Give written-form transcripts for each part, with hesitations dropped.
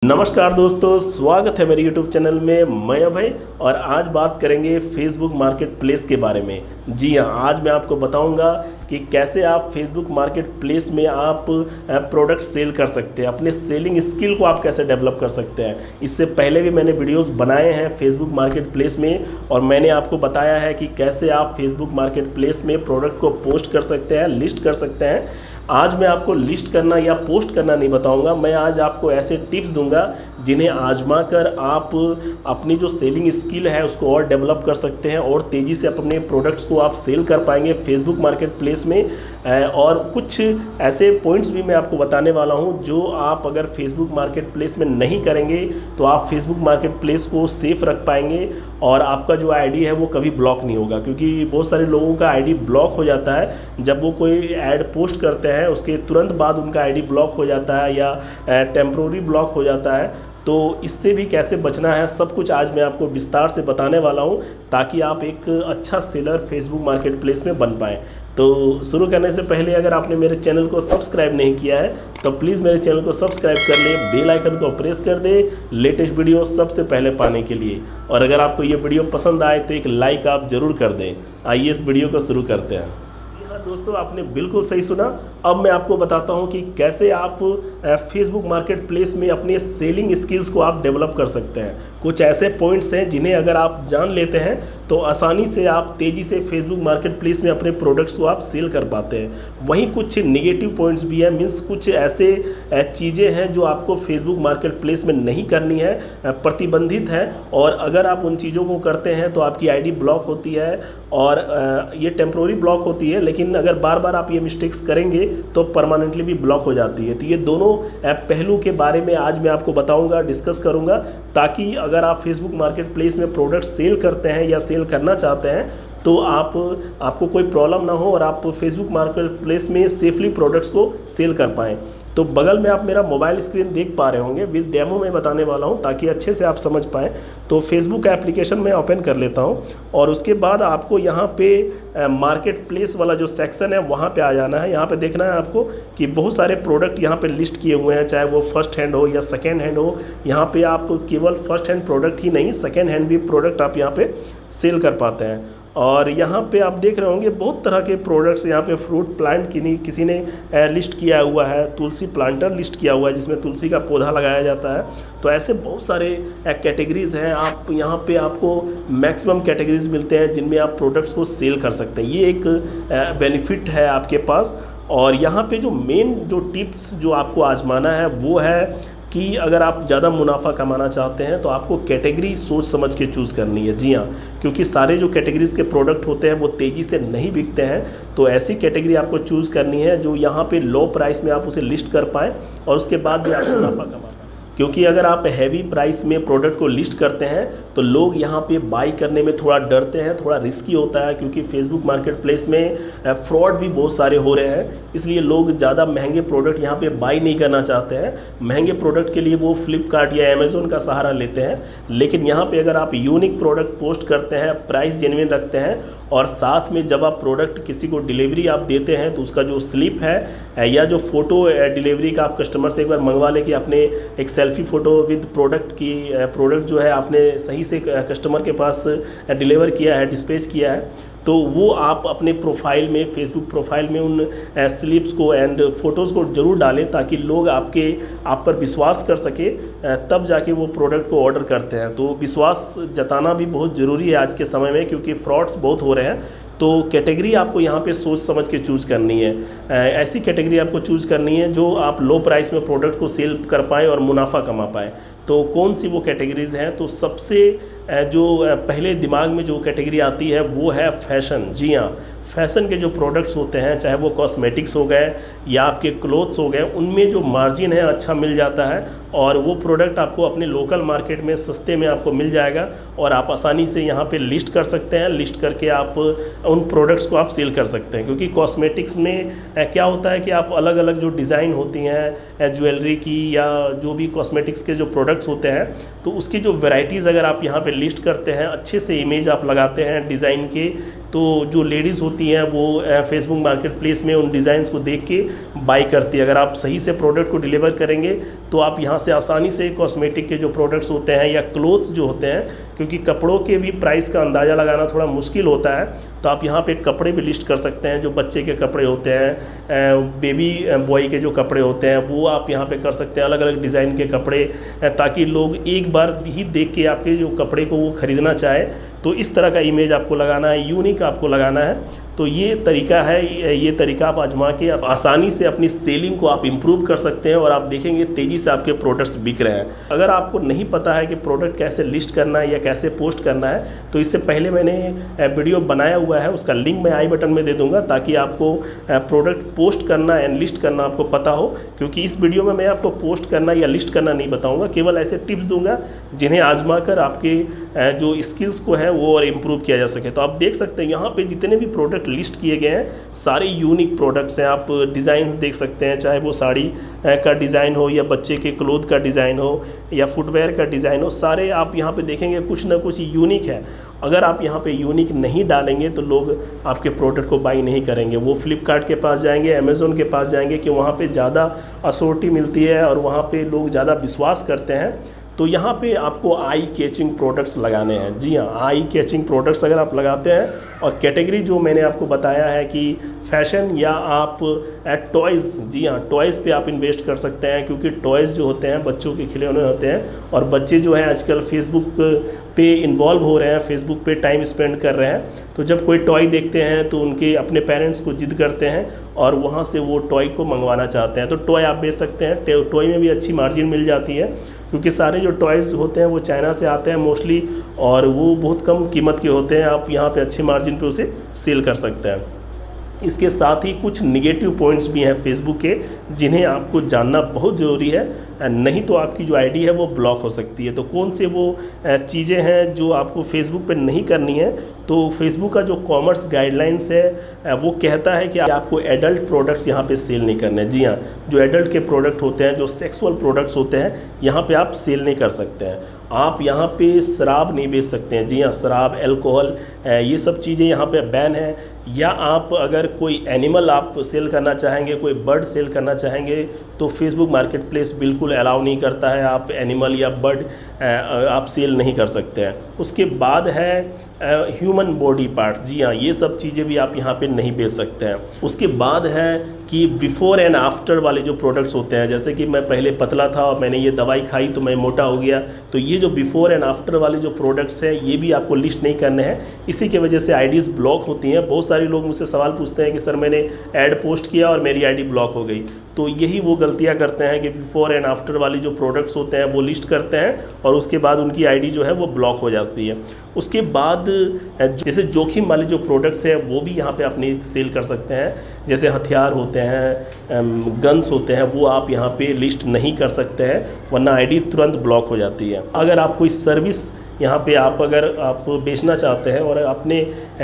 नमस्कार दोस्तों, स्वागत है मेरे YouTube चैनल में। मैं अभय और आज बात करेंगे फेसबुक मार्केट प्लेस के बारे में। जी हाँ, आज मैं आपको बताऊंगा कि कैसे आप फेसबुक मार्केट प्लेस में आप प्रोडक्ट सेल कर सकते हैं, अपने सेलिंग स्किल को आप कैसे डेवलप कर सकते हैं। इससे पहले भी मैंने वीडियोस बनाए हैं फेसबुक मार्केट प्लेस में और मैंने आपको बताया है कि कैसे आप फेसबुक मार्केट प्लेस में प्रोडक्ट को पोस्ट कर सकते हैं, लिस्ट कर सकते हैं। आज मैं आपको लिस्ट करना या पोस्ट करना नहीं बताऊंगा, मैं आज आपको ऐसे टिप्स दूंगा जिन्हें आजमा कर आप अपनी जो सेलिंग स्किल है उसको और डेवलप कर सकते हैं और तेज़ी से अपने प्रोडक्ट्स को आप सेल कर पाएंगे फेसबुक मार्केट प्लेस में। और कुछ ऐसे पॉइंट्स भी मैं आपको बताने वाला हूं जो आप अगर फेसबुक मार्केट प्लेस में नहीं करेंगे तो आप फेसबुक मार्केट प्लेस को सेफ रख पाएंगे और आपका जो आईडी है वो कभी ब्लॉक नहीं होगा, क्योंकि बहुत सारे लोगों का आईडी ब्लॉक हो जाता है जब वो कोई ऐड पोस्ट करते हैं, उसके तुरंत बाद उनका आईडी ब्लॉक हो जाता है या टेम्प्रोरी ब्लॉक हो जाता है। तो इससे भी कैसे बचना है सब कुछ आज मैं आपको विस्तार से बताने वाला हूं, ताकि आप एक अच्छा सेलर फेसबुक मार्केट प्लेस में बन पाएँ। तो शुरू करने से पहले अगर आपने मेरे चैनल को सब्सक्राइब नहीं किया है तो प्लीज़ मेरे चैनल को सब्सक्राइब कर ले, बेल आइकन को प्रेस कर दे लेटेस्ट वीडियो सबसे पहले पाने के लिए। और अगर आपको ये वीडियो पसंद आए तो एक लाइक आप ज़रूर कर दें। आइए इस वीडियो को शुरू करते हैं। दोस्तों, आपने बिल्कुल सही सुना। अब मैं आपको बताता हूं कि कैसे आप फेसबुक मार्केट प्लेस में अपने सेलिंग स्किल्स को आप डेवलप कर सकते हैं। कुछ ऐसे पॉइंट्स हैं जिन्हें अगर आप जान लेते हैं तो आसानी से आप तेज़ी से फेसबुक मार्केट प्लेस में अपने प्रोडक्ट्स को आप सेल कर पाते हैं। वहीं कुछ निगेटिव पॉइंट्स भी हैं, मीन्स कुछ ऐसे चीज़ें हैं जो आपको फेसबुक मार्केट प्लेस में नहीं करनी है, प्रतिबंधित है। और अगर आप उन चीज़ों को करते हैं तो आपकी आईडी ब्लॉक होती है और ये टेम्प्रोरी ब्लॉक होती है, लेकिन अगर बार बार आप ये मिस्टेक्स करेंगे तो परमानेंटली भी ब्लॉक हो जाती है। तो ये दोनों पहलू के बारे में आज मैं आपको बताऊंगा, डिस्कस करूंगा, ताकि अगर आप फेसबुक मार्केट प्लेस में प्रोडक्ट सेल करते हैं या सेल करना चाहते हैं तो आपको कोई प्रॉब्लम ना हो और आप फेसबुक मार्केट प्लेस में सेफली प्रोडक्ट्स को सेल कर पाएँ। तो बगल में आप मेरा मोबाइल स्क्रीन देख पा रहे होंगे, विद डेमो में बताने वाला हूं ताकि अच्छे से आप समझ पाएँ। तो फेसबुक एप्लीकेशन मैं ओपन कर लेता हूं और उसके बाद आपको यहां पे मार्केट प्लेस वाला जो सेक्शन है वहां पे आ जाना है। यहां पे देखना है आपको कि बहुत सारे प्रोडक्ट यहां पे लिस्ट किए हुए हैं, चाहे वो फर्स्ट हैंड हो या सेकेंड हैंड हो। यहाँ पर आप केवल फर्स्ट हैंड प्रोडक्ट ही नहीं, सेकेंड हैंड भी प्रोडक्ट आप यहाँ पर सेल कर पाते हैं। और यहाँ पे आप देख रहे होंगे बहुत तरह के प्रोडक्ट्स, यहाँ पे फ्रूट प्लांट किसी ने लिस्ट किया हुआ है, तुलसी प्लांटर लिस्ट किया हुआ है जिसमें तुलसी का पौधा लगाया जाता है। तो ऐसे बहुत सारे कैटेगरीज़ हैं। आप यहाँ पे आपको मैक्सिमम कैटेगरीज मिलते हैं जिनमें आप प्रोडक्ट्स को सेल कर सकते हैं। ये एक बेनिफिट है आपके पास। और यहाँ पे जो मेन जो टिप्स जो आपको आजमाना है वो है कि अगर आप ज़्यादा मुनाफा कमाना चाहते हैं तो आपको कैटेगरी सोच समझ के चूज़ करनी है। जी हाँ, क्योंकि सारे जो कैटेगरीज़ के प्रोडक्ट होते हैं वो तेज़ी से नहीं बिकते हैं। तो ऐसी कैटेगरी आपको चूज़ करनी है जो यहाँ पे लो प्राइस में आप उसे लिस्ट कर पाएँ और उसके बाद भी आप मुनाफा कमा पाएँ। क्योंकि अगर आप हैवी प्राइस में प्रोडक्ट को लिस्ट करते हैं तो लोग यहाँ पे बाई करने में थोड़ा डरते हैं, थोड़ा रिस्की होता है, क्योंकि फेसबुक मार्केट प्लेस में फ्रॉड भी बहुत सारे हो रहे हैं। इसलिए लोग ज़्यादा महंगे प्रोडक्ट यहाँ पे बाई नहीं करना चाहते हैं। महंगे प्रोडक्ट के लिए वो फ्लिपकार्ट या अमेज़ोन का सहारा लेते हैं। लेकिन यहाँ पर अगर आप यूनिक प्रोडक्ट पोस्ट करते हैं, प्राइस जेन्युइन रखते हैं और साथ में जब आप प्रोडक्ट किसी को डिलीवरी आप देते हैं तो उसका जो स्लिप है या जो फ़ोटो डिलीवरी का आप कस्टमर से एक बार मंगवा लें कि आपने एक सेल्फी फ़ोटो विद प्रोडक्ट जो है आपने सही से कस्टमर के पास डिलीवर किया है, डिस्पैच किया है, तो वो आप अपने प्रोफाइल में, फेसबुक प्रोफाइल में उन स्लिप्स को एंड फ़ोटोज़ को ज़रूर डालें ताकि लोग आप पर विश्वास कर सके, तब जाके वो प्रोडक्ट को ऑर्डर करते हैं। तो विश्वास जताना भी बहुत ज़रूरी है आज के समय में, क्योंकि फ्रॉड्स बहुत हो रहे हैं। तो कैटेगरी आपको यहाँ पे सोच समझ के चूज़ करनी है। ऐसी कैटेगरी आपको चूज़ करनी है जो आप लो प्राइस में प्रोडक्ट को सेल कर पाएँ और मुनाफा कमा पाएँ। तो कौन सी वो कैटेगरीज़ हैं? तो सबसे जो पहले दिमाग में जो कैटेगरी आती है वो है फैशन। जी हाँ, फैशन के जो प्रोडक्ट्स होते हैं, चाहे वो कॉस्मेटिक्स हो गए या आपके क्लोथ्स हो गए, उनमें जो मार्जिन है अच्छा मिल जाता है और वो प्रोडक्ट आपको अपने लोकल मार्केट में सस्ते में आपको मिल जाएगा और आप आसानी से यहाँ पे लिस्ट कर सकते हैं। लिस्ट करके आप उन प्रोडक्ट्स को आप सेल कर सकते हैं, क्योंकि कॉस्मेटिक्स में क्या होता है कि आप अलग अलग जो डिज़ाइन होती हैं ज्वेलरी की या जो भी कॉस्मेटिक्स के जो प्रोडक्ट्स होते हैं, तो उसकी जो वेराइटीज़ अगर आप यहाँ पे लिस्ट करते हैं, अच्छे से इमेज आप लगाते हैं डिज़ाइन के, तो जो लेडीज़ होती हैं वो फेसबुक मार्केट प्लेस में उन डिज़ाइंस को देख के बाई करती है। अगर आप सही से प्रोडक्ट को डिलीवर करेंगे तो आप यहाँ से आसानी से कॉस्मेटिक के जो प्रोडक्ट्स होते हैं या क्लोथ्स जो होते हैं, क्योंकि कपड़ों के भी प्राइस का अंदाज़ा लगाना थोड़ा मुश्किल होता है, तो आप यहाँ पे कपड़े भी लिस्ट कर सकते हैं। जो बच्चे के कपड़े होते हैं, बेबी बॉय के जो कपड़े होते हैं वो आप यहाँ पे कर सकते हैं, अलग अलग डिज़ाइन के कपड़े, ताकि लोग एक बार ही देख के आपके जो कपड़े को वो ख़रीदना चाहे। तो इस तरह का इमेज आपको लगाना है, यूनिक आपको लगाना है। तो ये तरीका है, ये तरीका आप आजमा के आसानी से अपनी सेलिंग को आप इम्प्रूव कर सकते हैं और आप देखेंगे तेज़ी से आपके प्रोडक्ट्स बिक रहे हैं। अगर आपको नहीं पता है कि प्रोडक्ट कैसे लिस्ट करना है या कैसे पोस्ट करना है, तो इससे पहले मैंने वीडियो बनाया हुआ है, उसका लिंक मैं आई बटन में दे दूंगा, ताकि आपको प्रोडक्ट पोस्ट करना एंड लिस्ट करना आपको पता हो। क्योंकि इस वीडियो में मैं आपको पोस्ट करना या लिस्ट करना नहीं बताऊँगा, केवल ऐसे टिप्स दूँगा जिन्हें आजमा कर आपके जो स्किल्स को है वो और इम्प्रूव किया जा सके। तो आप देख सकते हैं यहाँ पे जितने भी प्रोडक्ट लिस्ट किए गए हैं सारे यूनिक प्रोडक्ट्स हैं। आप डिज़ाइन देख सकते हैं, चाहे वो साड़ी का डिज़ाइन हो या बच्चे के क्लोथ का डिज़ाइन हो या फुटवेयर का डिज़ाइन हो, सारे आप यहाँ पे देखेंगे कुछ ना कुछ यूनिक है। अगर आप यहाँ पे यूनिक नहीं डालेंगे तो लोग आपके प्रोडक्ट को बाई नहीं करेंगे, वो फ्लिपकार्ट के पास जाएंगे, अमेज़ोन के पास जाएंगे कि वहाँ पे ज़्यादा असॉर्टी मिलती है और वहाँ पे लोग ज़्यादा विश्वास करते हैं। तो यहाँ पे आपको आई कैचिंग प्रोडक्ट्स लगाने हैं। जी हाँ, आई कैचिंग प्रोडक्ट्स अगर आप लगाते हैं, और कैटेगरी जो मैंने आपको बताया है कि फैशन या आप टॉयज़, जी हाँ, टॉयज़ पे आप इन्वेस्ट कर सकते हैं, क्योंकि टॉयज़ जो होते हैं बच्चों के खिलौने होते हैं, और बच्चे जो हैं आजकल फेसबुक पे इन्वॉल्व हो रहे हैं, फेसबुक पे टाइम स्पेंड कर रहे हैं। तो जब कोई टॉय देखते हैं तो उनके अपने पेरेंट्स को जिद करते हैं और वहाँ से वो टॉय को मंगवाना चाहते हैं। तो टॉय आप बेच सकते हैं, टॉय में भी अच्छी मार्जिन मिल जाती है, क्योंकि सारे जो टॉयज़ होते हैं वो चाइना से आते हैं मोस्टली, और वो बहुत कम कीमत के होते हैं। आप यहाँ पे अच्छी मार्जिन पे उसे सेल कर सकते हैं। इसके साथ ही कुछ निगेटिव पॉइंट्स भी हैं फेसबुक के, जिन्हें आपको जानना बहुत ज़रूरी है, नहीं तो आपकी जो आईडी है वो ब्लॉक हो सकती है। तो कौन से वो चीज़ें हैं जो आपको फेसबुक पे नहीं करनी है? तो फेसबुक का जो कॉमर्स गाइडलाइंस है वो कहता है कि आपको एडल्ट प्रोडक्ट्स यहाँ पे सेल नहीं करने। जी हाँ, जो एडल्ट के प्रोडक्ट होते हैं, जो सेक्सुअल प्रोडक्ट्स होते हैं, यहाँ पे आप सेल नहीं कर सकते हैं। आप यहाँ पे शराब नहीं बेच सकते हैं। जी हाँ, शराब, अल्कोहल, ये सब चीज़ें यहाँ पे बैन है। या आप अगर कोई एनिमल आप सेल करना चाहेंगे, कोई बर्ड सेल करना चाहेंगे, तो फेसबुक मार्केट प्लेस बिल्कुल अलाउ नहीं करता है। आप एनिमल या बर्ड आप सेल नहीं कर सकते हैं। उसके बाद है ह्यूमन बॉडी पार्ट्स। जी हाँ, ये सब चीज़ें भी आप यहाँ पे नहीं बेच सकते हैं। उसके बाद है कि बिफ़ोर एंड आफ्टर वाले जो प्रोडक्ट्स होते हैं, जैसे कि मैं पहले पतला था और मैंने ये दवाई खाई तो मैं मोटा हो गया, तो ये जो बिफ़ोर एंड आफ्टर वाले जो प्रोडक्ट्स हैं ये भी आपको लिस्ट नहीं करने हैं। इसी की वजह से आईडीज़ ब्लॉक होती हैं। बहुत सारे लोग मुझसे सवाल पूछते हैं कि सर मैंने ऐड पोस्ट किया और मेरी आईडी ब्लॉक हो गई। तो यही वो गलतियाँ करते हैं कि बिफ़ोर एंड आफ्टर वाली जो प्रोडक्ट्स होते हैं वो लिस्ट करते हैं और उसके बाद उनकी आईडी जो है वो ब्लॉक हो जाती है। उसके बाद जैसे जोखिम वाले जो प्रोडक्ट्स हैं वो भी यहाँ पे अपनी सेल कर सकते हैं, जैसे हथियार होते हैं, गन्स होते हैं, वो आप यहाँ पे लिस्ट नहीं कर सकते हैं, वरना आईडी तुरंत ब्लॉक हो जाती है। अगर आप कोई सर्विस यहाँ पे अगर आप बेचना चाहते हैं और आपने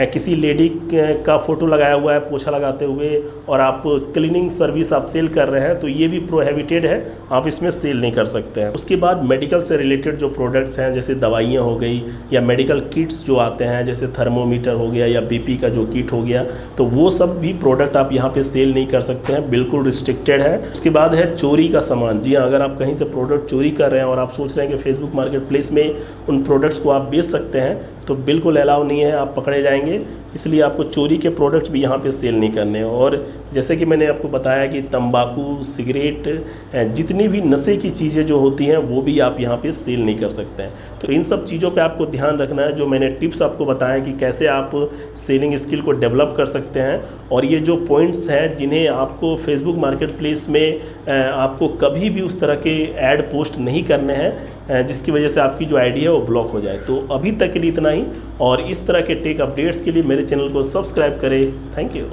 किसी लेडी का फ़ोटो लगाया हुआ है पोछा लगाते हुए और आप क्लीनिंग सर्विस आप सेल कर रहे हैं, तो ये भी प्रोहिबिटेड है, आप इसमें सेल नहीं कर सकते हैं। उसके बाद मेडिकल से रिलेटेड जो प्रोडक्ट्स हैं, जैसे दवाइयाँ हो गई या मेडिकल किट्स जो आते हैं, जैसे थर्मोमीटर हो गया या बीपी का जो किट हो गया, तो वो सब भी प्रोडक्ट आप यहाँ पर सेल नहीं कर सकते हैं, बिल्कुल रिस्ट्रिक्टेड है। उसके बाद है चोरी का सामान। जी हाँ, अगर आप कहीं से प्रोडक्ट चोरी कर रहे हैं और आप सोच रहे हैं कि फेसबुक मार्केट प्लेस में उन प्रोडक्ट्स को आप बेच सकते हैं, तो बिल्कुल अलाउ नहीं है, आप पकड़े जाएंगे। इसलिए आपको चोरी के प्रोडक्ट भी यहाँ पे सेल नहीं करने। और जैसे कि मैंने आपको बताया कि तंबाकू, सिगरेट, जितनी भी नशे की चीज़ें जो होती हैं वो भी आप यहाँ पे सेल नहीं कर सकते हैं। तो इन सब चीज़ों पे आपको ध्यान रखना है, जो मैंने टिप्स आपको बताया कि कैसे आप सेलिंग स्किल को डेवलप कर सकते हैं। और ये जो पॉइंट्स हैं जिन्हें आपको फेसबुक मार्केट प्लेस में आपको कभी भी उस तरह के ऐड पोस्ट नहीं करने हैं जिसकी वजह से आपकी जो आईडी है वो ब्लॉक हो जाए। तो अभी तक के लिए इतना ही, और इस तरह के टेक अपडेट्स के लिए मेरे चैनल को सब्सक्राइब करें। Thank you.